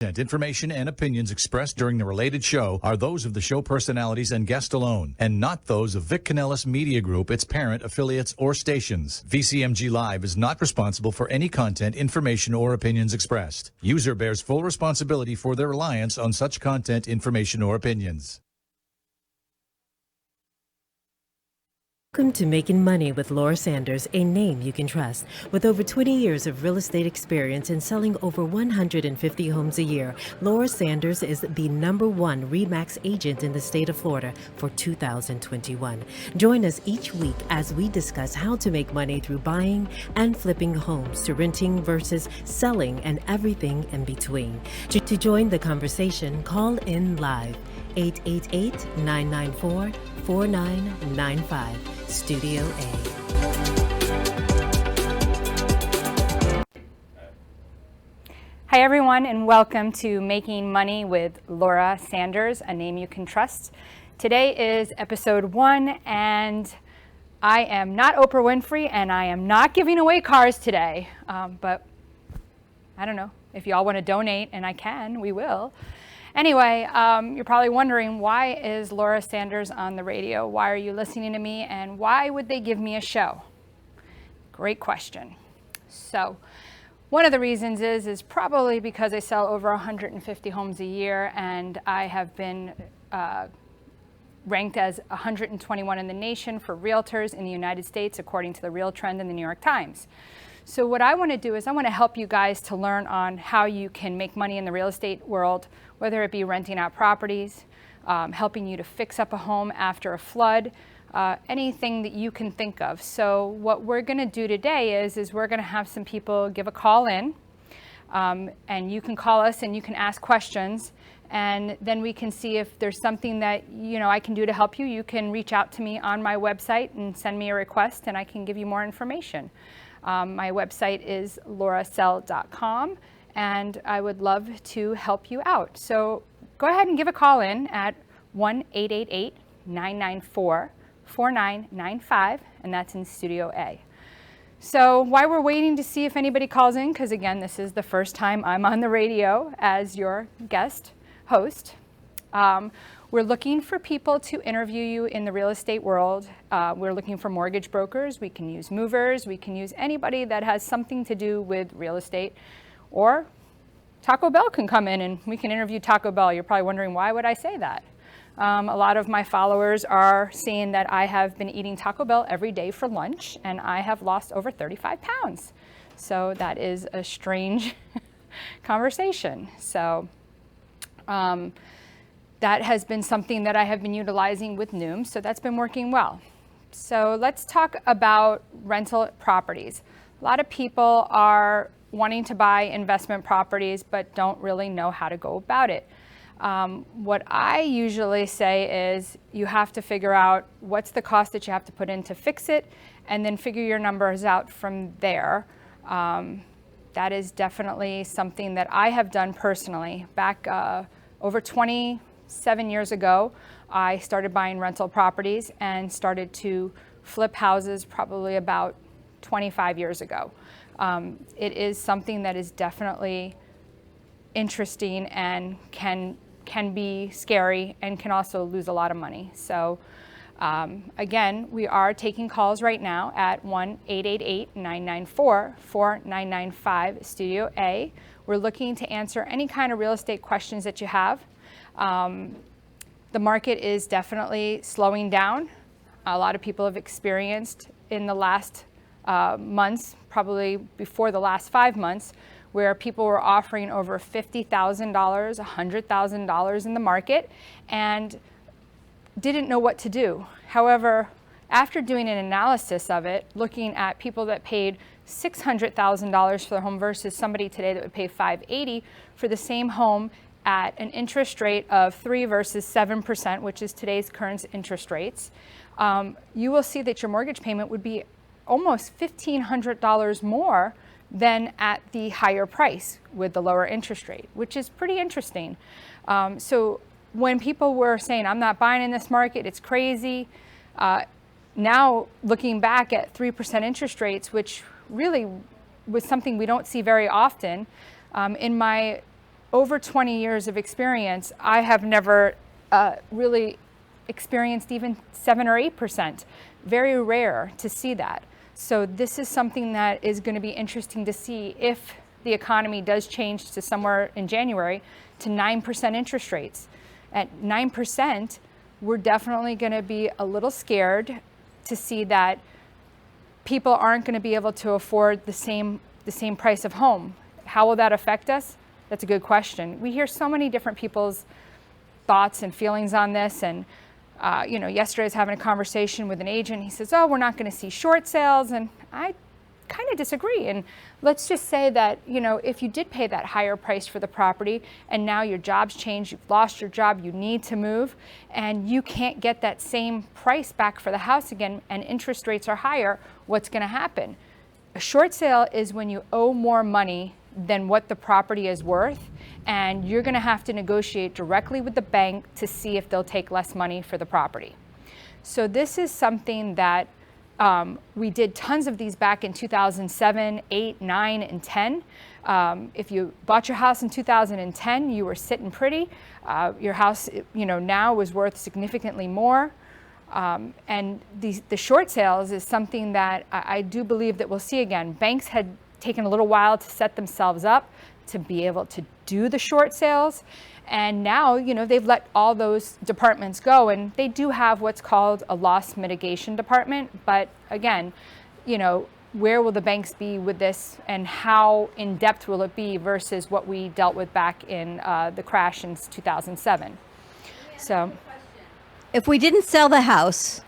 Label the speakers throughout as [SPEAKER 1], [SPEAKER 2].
[SPEAKER 1] Information and opinions expressed during the related show are those of the show personalities and guest alone, and not those of Vic Canellis Media Group, its parent, affiliates, or stations. VCMG Live is not responsible for any content, information, or opinions expressed. User bears full responsibility for their reliance on such content, information, or opinions.
[SPEAKER 2] Welcome to Making Money with Laura Sanders, a name you can trust. With over 20 years of real estate experience and selling over 150 homes a year, Laura Sanders is the #1 RE/MAX agent in the state of Florida for 2021. Join us each week as we discuss how to make money through buying and flipping homes, to renting versus selling, and everything in between. To join the conversation, call in live 888-994-4995. Studio A.
[SPEAKER 3] Hi everyone, and welcome to Making Money with Laura Sanders, a name you can trust. Today is episode 1, and I am not Oprah Winfrey, and I am not giving away cars today. But I don't know, if y'all want to donate, and I can, we will. Anyway, you're probably wondering, why is Laura Sanders on the radio? Why are you listening to me? And why would they give me a show? Great question. So one of the reasons is probably because I sell over 150 homes a year, and I have been ranked as 121 in the nation for realtors in the United States, according to the Real Trend in the New York Times. So what I want to do is I want to help you guys to learn on how you can make money in the real estate world, whether it be renting out properties, helping you to fix up a home after a flood, anything that you can think of. So what we're going to do today is we're going to have some people give a call in, and you can call us and you can ask questions, and then we can see if there's something that I can do to help you. You can reach out to me on my website and send me a request, and I can give you more information. My website is laurasell.com, and I would love to help you out. So go ahead and give a call in at 1-888-994-4995, and that's in Studio A. So while we're waiting to see if anybody calls in, because again, this is the first time I'm on the radio as your guest host, we're looking for people to interview you in the real estate world. We're looking for mortgage brokers. We can use movers. We can use anybody that has something to do with real estate. Or Taco Bell can come in and we can interview Taco Bell. You're probably wondering, why would I say that? A lot of my followers are seeing that I have been eating Taco Bell every day for lunch, and I have lost over 35 pounds. So that is a strange conversation. So that has been something that I have been utilizing with Noom, so that's been working well. So let's talk about rental properties. A lot of people are wanting to buy investment properties but don't really know how to go about it. What I usually say is you have to figure out what's the cost that you have to put in to fix it, and then figure your numbers out from there. That is definitely something that I have done personally. Back over 27 years ago, I started buying rental properties and started to flip houses probably about 25 years ago. It is something that is definitely interesting and can be scary, and can also lose a lot of money. So again, we are taking calls right now at 1-888-994-4995 Studio A. We're looking to answer any kind of real estate questions that you have. The market is definitely slowing down. A lot of people have experienced in the last months, probably before the last 5 months, where people were offering over $50,000, $100,000 in the market and didn't know what to do. However, after doing an analysis of it, looking at people that paid $600,000 for their home versus somebody today that would pay $580,000 for the same home at an interest rate of 3 versus 7%, which is today's current interest rates, you will see that your mortgage payment would be almost $1,500 more than at the higher price with the lower interest rate, which is pretty interesting. So when people were saying, I'm not buying in this market, it's crazy, now looking back at 3% interest rates, which really was something we don't see very often, in my over 20 years of experience, I have never really experienced even 7 or 8%. Very rare to see that. So this is something that is going to be interesting to see if the economy does change to somewhere in January to 9% interest rates. At 9%, we're definitely going to be a little scared to see that people aren't going to be able to afford the same price of home. How will that affect us? That's a good question. We hear so many different people's thoughts and feelings on this. And yesterday I was having a conversation with an agent. He says, "Oh, we're not going to see short sales," and I kind of disagree. And let's just say that, if you did pay that higher price for the property and now your job's changed, you've lost your job, you need to move, and you can't get that same price back for the house again, and interest rates are higher, what's going to happen? A short sale is when you owe more money than what the property is worth, and you're going to have to negotiate directly with the bank to see if they'll take less money for the property. So this is something that we did tons of these back in 2007, 8, 9, and 10. If you bought your house in 2010, you were sitting pretty. Your house, now was worth significantly more. And the short sales is something that I do believe that we'll see again. Banks had taken a little while to set themselves up to be able to do the short sales. And now, they've let all those departments go, and they do have what's called a loss mitigation department. But again, where will the banks be with this, and how in depth will it be versus what we dealt with back in the crash in 2007? So,
[SPEAKER 4] if we didn't sell the house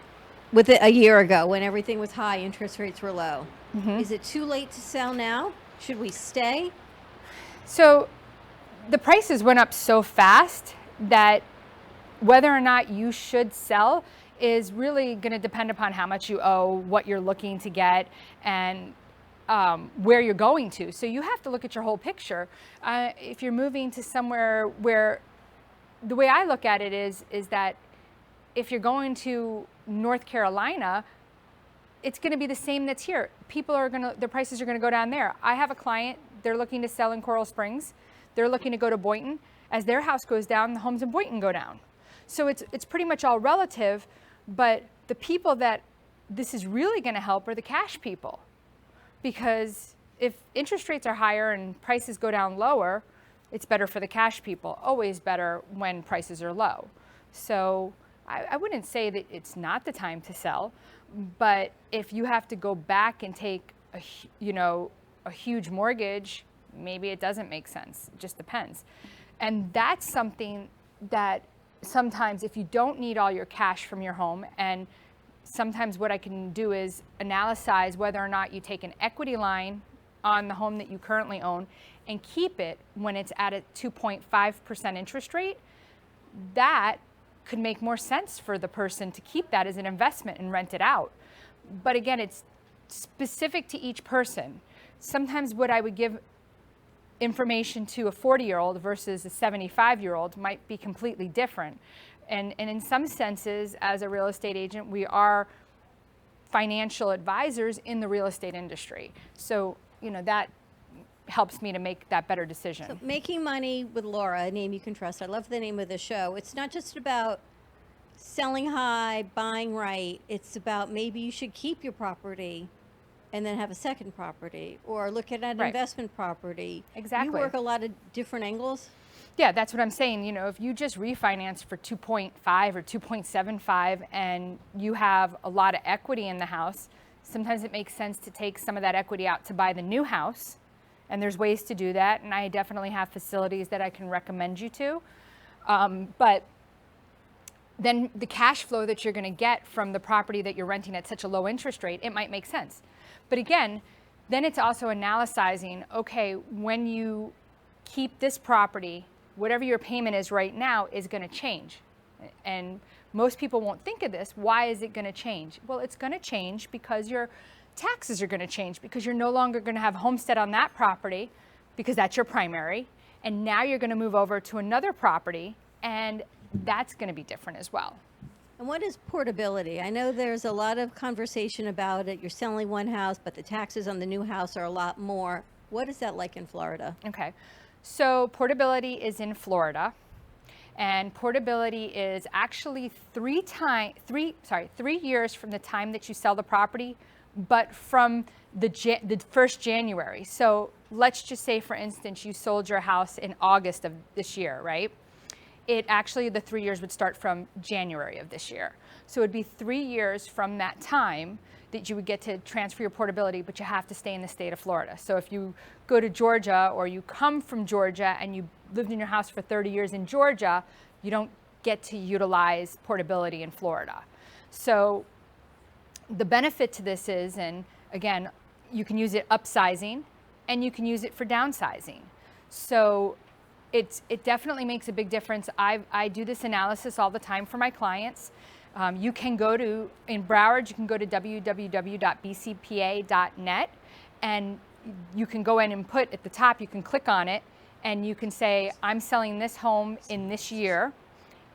[SPEAKER 4] with it a year ago when everything was high, interest rates were low, is it too late to sell now? Should we stay?
[SPEAKER 3] So the prices went up so fast that whether or not you should sell is really going to depend upon how much you owe, what you're looking to get, and where you're going to. So you have to look at your whole picture. If you're moving to somewhere where, the way I look at it is that if you're going to North Carolina, it's going to be the same that's here. The prices are going to go down there. I have a client, they're looking to sell in Coral Springs. They're looking to go to Boynton. As their house goes down, the homes in Boynton go down. So it's pretty much all relative, but the people that this is really going to help are the cash people. Because if interest rates are higher and prices go down lower, it's better for the cash people. Always better when prices are low. So I wouldn't say that it's not the time to sell, but if you have to go back and take a huge mortgage, maybe it doesn't make sense. It just depends. And that's something that sometimes, if you don't need all your cash from your home, and sometimes what I can do is analyze whether or not you take an equity line on the home that you currently own and keep it when it's at a 2.5% interest rate, that could make more sense for the person to keep that as an investment and rent it out. But again, it's specific to each person. Sometimes what I would give information to a 40-year-old versus a 75-year-old might be completely different. And in some senses, as a real estate agent, we are financial advisors in the real estate industry. So, that helps me to make that better decision.
[SPEAKER 4] So Making Money with Laura, a name you can trust. I love the name of the show. It's not just about selling high, buying right. It's about maybe you should keep your property and then have a second property, or look at an investment property.
[SPEAKER 3] Exactly.
[SPEAKER 4] You work a lot of different angles.
[SPEAKER 3] Yeah, that's what I'm saying. If you just refinance for 2.5 or 2.75 and you have a lot of equity in the house, sometimes it makes sense to take some of that equity out to buy the new house. And there's ways to do that. And I definitely have facilities that I can recommend you to. But then the cash flow that you're going to get from the property that you're renting at such a low interest rate, it might make sense. But again, then it's also analyzing, okay, when you keep this property, whatever your payment is right now is going to change. And most people won't think of this. Why is it going to change? Well, it's going to change because your taxes are going to change, because you're no longer going to have homestead on that property because that's your primary. And now you're going to move over to another property, and that's going to be different as well.
[SPEAKER 4] And what is portability? I know there's a lot of conversation about it. You're selling one house, but the taxes on the new house are a lot more. What is that like in Florida?
[SPEAKER 3] Okay. So portability is in Florida, and portability is actually 3 years from the time that you sell the property, but from the first January. So let's just say, for instance, you sold your house in August of this year, right? It actually, the 3 years would start from January of this year. So it'd be 3 years from that time that you would get to transfer your portability, but you have to stay in the state of Florida. So if you go to Georgia, or you come from Georgia and you lived in your house for 30 years in Georgia, you don't get to utilize portability in Florida. So the benefit to this is, and again, you can use it upsizing and you can use it for downsizing. So it definitely makes a big difference. I do this analysis all the time for my clients. You can go to, in Broward, you can go to www.bcpa.net, and you can go in and put at the top, you can click on it, and you can say, I'm selling this home in this year,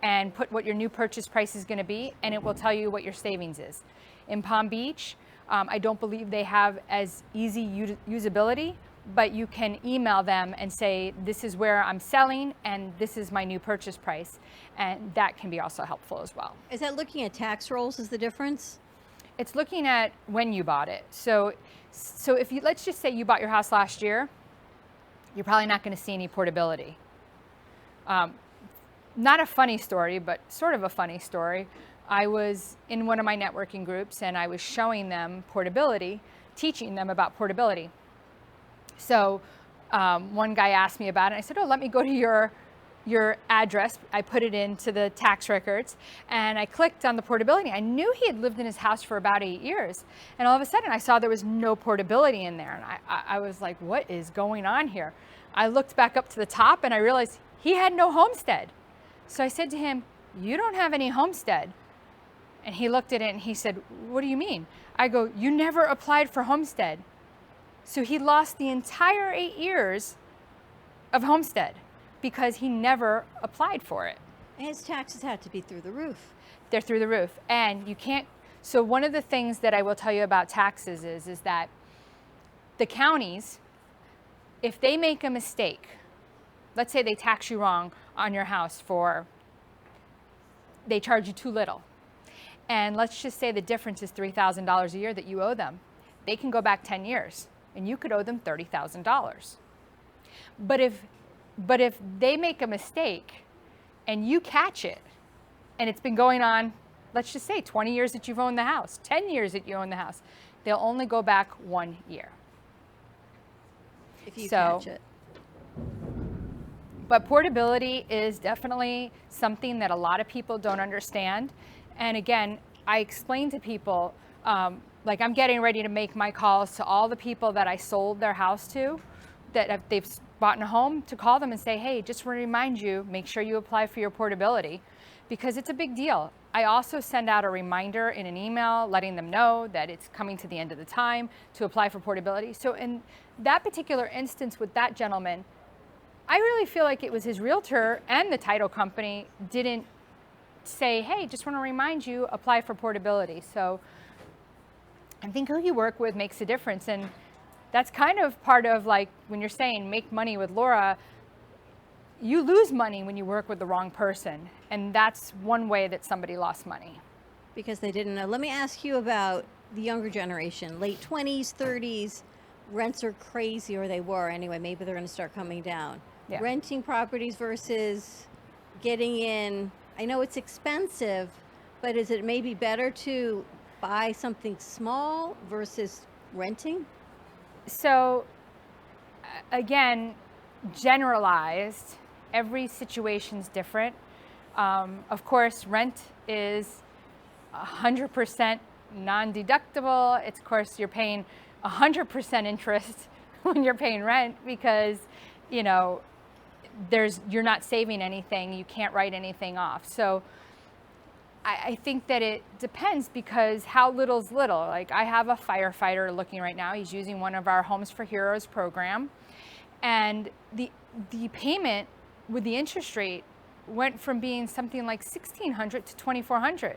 [SPEAKER 3] and put what your new purchase price is going to be, and it will tell you what your savings is. In Palm Beach, I don't believe they have as easy usability, but you can email them and say, this is where I'm selling and this is my new purchase price. And that can be also helpful as well.
[SPEAKER 4] Is that looking at tax rolls is the difference?
[SPEAKER 3] It's looking at when you bought it. So if you, let's just say you bought your house last year, you're probably not going to see any portability. Not a funny story, but sort of a funny story. I was in one of my networking groups and I was showing them portability, teaching them about portability. So one guy asked me about it. I said, oh, let me go to your address. I put it into the tax records and I clicked on the portability. I knew he had lived in his house for about 8 years. And all of a sudden I saw there was no portability in there. And I was like, what is going on here? I looked back up to the top and I realized he had no homestead. So I said to him, you don't have any homestead. And he looked at it and he said, what do you mean? I go, you never applied for homestead. So he lost the entire 8 years of homestead because he never applied for it.
[SPEAKER 4] And his taxes had to be through the roof.
[SPEAKER 3] They're through the roof. And you can't, so one of the things that I will tell you about taxes is that the counties, if they make a mistake, let's say they tax you wrong on your house they charge you too little. And let's just say the difference is $3,000 a year that you owe them. They can go back 10 years. And you could owe them $30,000. But if they make a mistake and you catch it, and it's been going on, let's just say 20 years that you've owned the house, 10 years that you own the house, they'll only go back 1 year.
[SPEAKER 4] If you catch it.
[SPEAKER 3] But portability is definitely something that a lot of people don't understand. And again, I explain to people, like I'm getting ready to make my calls to all the people that I sold their house to, that they've bought a home, to call them and say, hey, just want to remind you, make sure you apply for your portability because it's a big deal. I also send out a reminder in an email letting them know that it's coming to the end of the time to apply for portability. So in that particular instance with that gentleman, I really feel like it was his realtor and the title company didn't say, hey, just want to remind you, apply for portability. So I think who you work with makes a difference. And that's kind of part of, like, when you're saying make money with Laura, you lose money when you work with the wrong person. And that's one way that somebody lost money.
[SPEAKER 4] Because they didn't know. Let me ask you about the younger generation, late 20s, 30s. Rents are crazy, or they were anyway. Maybe they're going to start coming down.
[SPEAKER 3] Yeah.
[SPEAKER 4] Renting properties versus getting in. I know it's expensive, but is it maybe better to buy something small versus renting?
[SPEAKER 3] So again, generalized, every situation's different. Of course, rent is 100% non-deductible. It's, of course, you're paying 100% interest when you're paying rent because, you know, you're not saving anything. You can't write anything off. So I think that it depends because how little's little. Like I have a firefighter looking right now. He's using one of our Homes for Heroes program. And the payment with the interest rate went from being something like $1,600 to $2,400.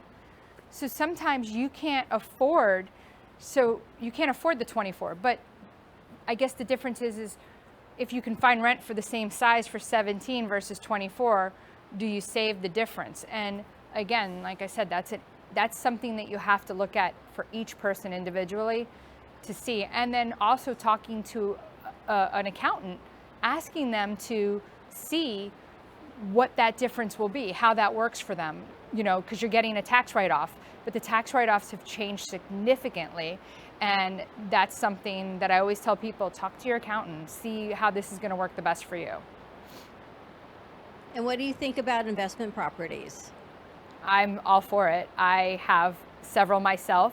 [SPEAKER 3] So sometimes you can't afford, the 24, but I guess the difference is if you can find rent for the same size for 17 versus 24, do you save the difference? And again, like I said, that's something that you have to look at for each person individually to see. And then also talking to an accountant, asking them to see what that difference will be, how that works for them, you know, because you're getting a tax write-off, but the tax write-offs have changed significantly. And that's something that I always tell people, talk to your accountant, see how this is going to work the best for you.
[SPEAKER 4] And what do you think about investment properties?
[SPEAKER 3] I'm all for it. I have several myself.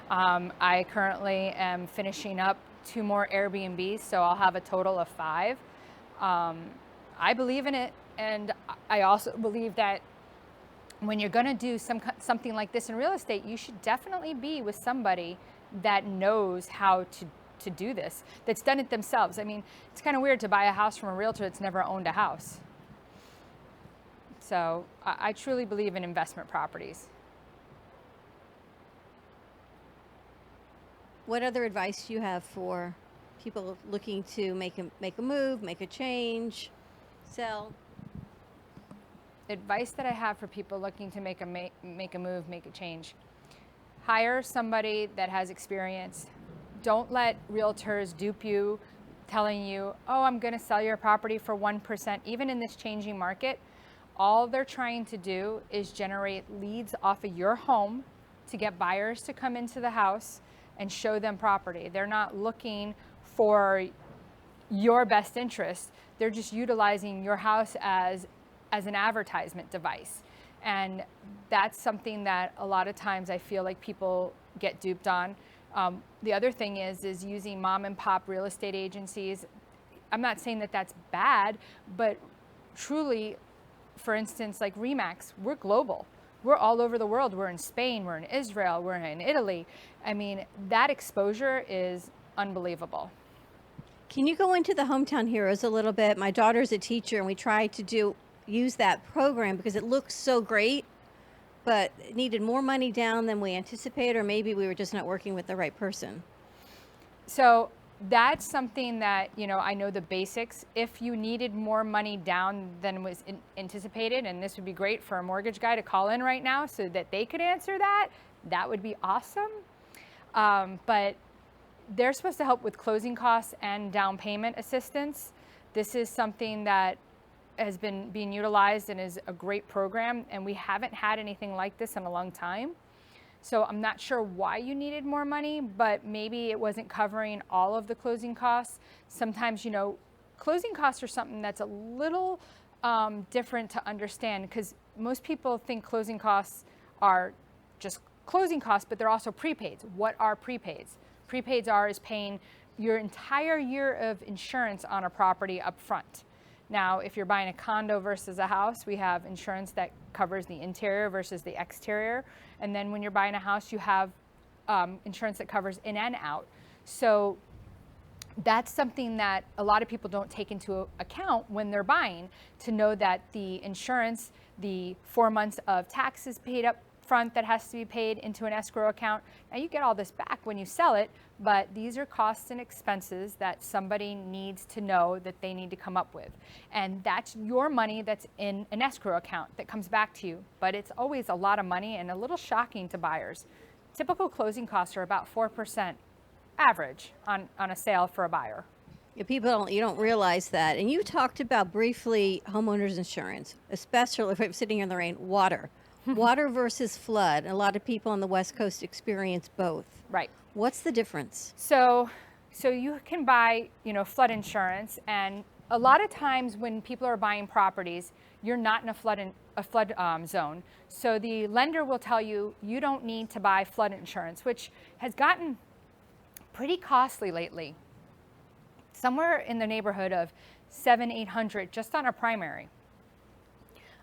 [SPEAKER 3] I currently am finishing up 2 more Airbnbs, so I'll have a total of 5. I believe in it, and I also believe that when you're going to do something like this in real estate, you should definitely be with somebody that knows how to do this, that's done it themselves. I mean, it's kind of weird to buy a house from a realtor that's never owned a house. So I truly believe in investment properties.
[SPEAKER 4] What other advice do you have for people looking to make a move, make a change, sell?
[SPEAKER 3] Advice that I have for people looking to make a move, make a change. Hire somebody that has experience. Don't let realtors dupe you, telling you, oh, I'm going to sell your property for 1%. Even in this changing market, all they're trying to do is generate leads off of your home to get buyers to come into the house and show them property. They're not looking for your best interest. They're just utilizing your house as an advertisement device. And that's something that a lot of times I feel like people get duped on. The other thing is using mom and pop real estate agencies. I'm not saying that that's bad, but truly, for instance, like RE/MAX, we're global. We're all over the world. We're in Spain, we're in Israel, we're in Italy. I mean, that exposure is unbelievable.
[SPEAKER 4] Can you go into the Hometown Heroes a little bit? My daughter's a teacher, and we tried to use that program because it looks so great, but it needed more money down than we anticipated, or maybe we were just not working with the right person.
[SPEAKER 3] So that's something that, you know, I know the basics. If you needed more money down than was anticipated, and this would be great for a mortgage guy to call in right now so that they could answer that, that would be awesome. But they're supposed to help with closing costs and down payment assistance. This is something that has been being utilized and is a great program, and we haven't had anything like this in a long time. So I'm not sure why you needed more money, but maybe it wasn't covering all of the closing costs. Sometimes, you know, closing costs are something that's a little different to understand, because most people think closing costs are just closing costs, but they're also prepaids. What are prepaids? Prepaids is paying your entire year of insurance on a property up front. Now, if you're buying a condo versus a house, we have insurance that covers the interior versus the exterior. And then when you're buying a house, you have insurance that covers in and out. So that's something that a lot of people don't take into account when they're buying, to know that the insurance, the 4 months of taxes paid up front that has to be paid into an escrow account. Now you get all this back when you sell it, but these are costs and expenses that somebody needs to know that they need to come up with. And that's your money that's in an escrow account that comes back to you. But it's always a lot of money and a little shocking to buyers. Typical closing costs are about 4% average on a sale for a buyer.
[SPEAKER 4] Yeah, you don't realize that. And you talked about briefly homeowners insurance, especially if I'm sitting in the rain, water. Water versus flood. A lot of people on the West Coast experience both.
[SPEAKER 3] Right.
[SPEAKER 4] What's the difference?
[SPEAKER 3] So you can buy, you know, flood insurance, and a lot of times when people are buying properties, you're not in a flood zone. So the lender will tell you you don't need to buy flood insurance, which has gotten pretty costly lately. Somewhere in the neighborhood of $700-800 just on a primary.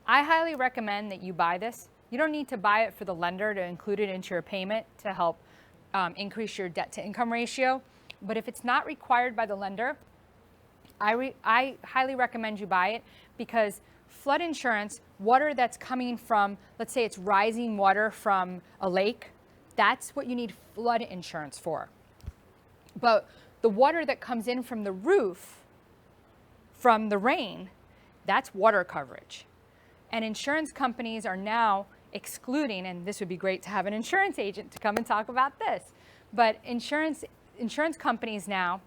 [SPEAKER 3] I highly recommend that you buy this. You don't need to buy it for the lender to include it into your payment to help increase your debt to income ratio. But if it's not required by the lender, I highly recommend you buy it, because flood insurance, water that's coming from, let's say it's rising water from a lake, that's what you need flood insurance for. But the water that comes in from the roof, from the rain, that's water coverage. And insurance companies are now excluding, and this would be great to have an insurance agent to come and talk about this, but insurance companies now,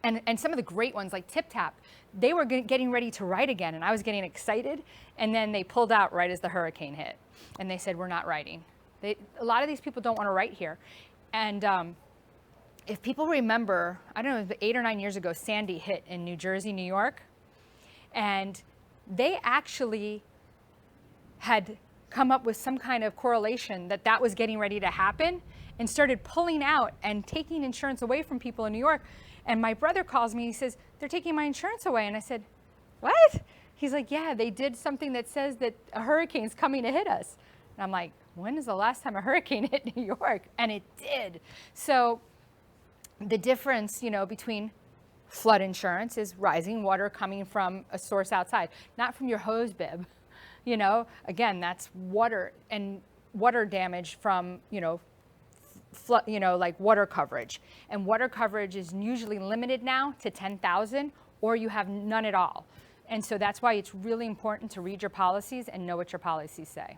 [SPEAKER 3] and some of the great ones like TipTap, they were getting ready to write again, and I was getting excited, and then they pulled out right as the hurricane hit, and they said, we're not writing. A lot of these people don't want to write here. And if people remember, I don't know, it was 8 or 9 years ago, Sandy hit in New Jersey, New York, and they actually had come up with some kind of correlation that that was getting ready to happen and started pulling out and taking insurance away from people in New York. And my brother calls me, he says, they're taking my insurance away. And I said, what? He's like, yeah, they did something that says that a hurricane's coming to hit us. And I'm like, when is the last time a hurricane hit New York? And it did. So the difference, between flood insurance is rising water coming from a source outside, not from your hose bib. Again, that's water and water damage from, flood, like water coverage. And water coverage is usually limited now to 10,000, or you have none at all. And so that's why it's really important to read your policies and know what your policies say.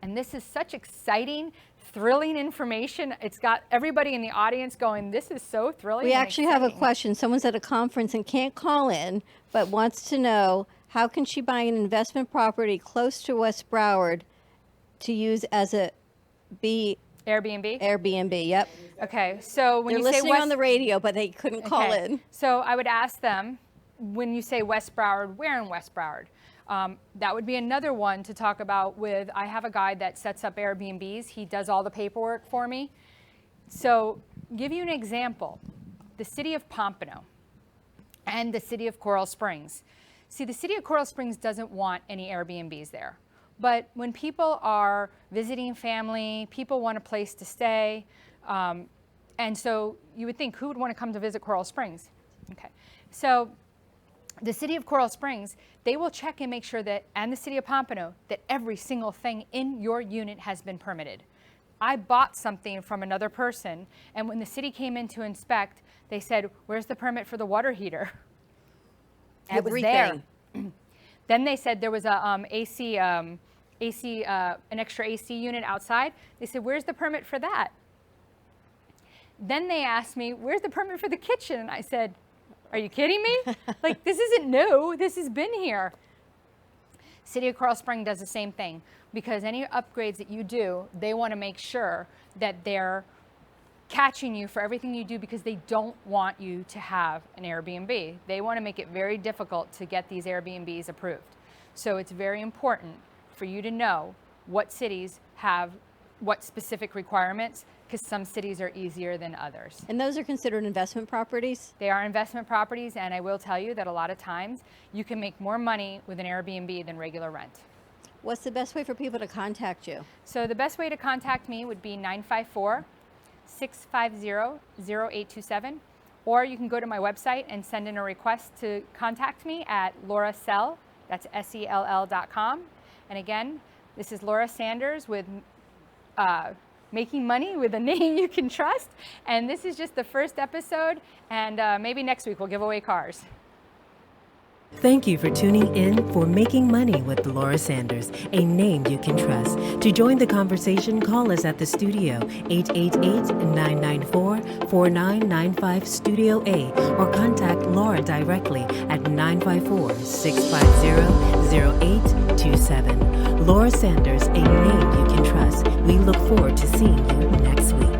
[SPEAKER 3] And this is such exciting, thrilling information. It's got everybody in the audience going, this is so thrilling.
[SPEAKER 4] We actually have a question. Someone's at a conference and can't call in, but wants to know, how can she buy an investment property close to West Broward to use as a
[SPEAKER 3] Airbnb?
[SPEAKER 4] Airbnb, yep.
[SPEAKER 3] Okay, so when
[SPEAKER 4] They're
[SPEAKER 3] you say
[SPEAKER 4] listening on the radio, but they couldn't call in.
[SPEAKER 3] So I would ask them, when you say West Broward, where in West Broward? That would be another one to talk about with, I have a guy that sets up Airbnbs. He does all the paperwork for me. So give you an example, the city of Pompano and the city of Coral Springs. See, the city of Coral Springs doesn't want any Airbnbs there. But when people are visiting family, people want a place to stay. And so you would think, who would want to come to visit Coral Springs? Okay, so the city of Coral Springs, they will check and make sure that, and the city of Pompano, that every single thing in your unit has been permitted. I bought something from another person, and when the city came in to inspect, they said, where's the permit for the water heater? It was there. Then they said there was a an extra AC unit outside. They said, where's the permit for that? Then they asked me, where's the permit for the kitchen? And I said, are you kidding me? Like, this isn't new. This has been here. City of Coral Springs does the same thing, because any upgrades that you do, they want to make sure that they're catching you for everything you do, because they don't want you to have an Airbnb. They want to make it very difficult to get these Airbnbs approved. So it's very important for you to know what cities have what specific requirements, because some cities are easier than others.
[SPEAKER 4] And those are considered investment properties?
[SPEAKER 3] They are investment properties, and I will tell you that a lot of times you can make more money with an Airbnb than regular rent.
[SPEAKER 4] What's the best way for people to contact you?
[SPEAKER 3] So the best way to contact me would be 954-650-0827, or you can go to my website and send in a request to contact me at laurasell, that's SELL.com. And again, this is Laura Sanders with Making Money with a Name You Can Trust. And this is just the first episode, and maybe next week we'll give away cars.
[SPEAKER 2] Thank you for tuning in for Making Money with Laura Sanders, a name you can trust. To join the conversation, call us at the studio, 888-994-4995 Studio A, or contact Laura directly at 954-650-0827. Laura Sanders, a name you can trust. We look forward to seeing you next week.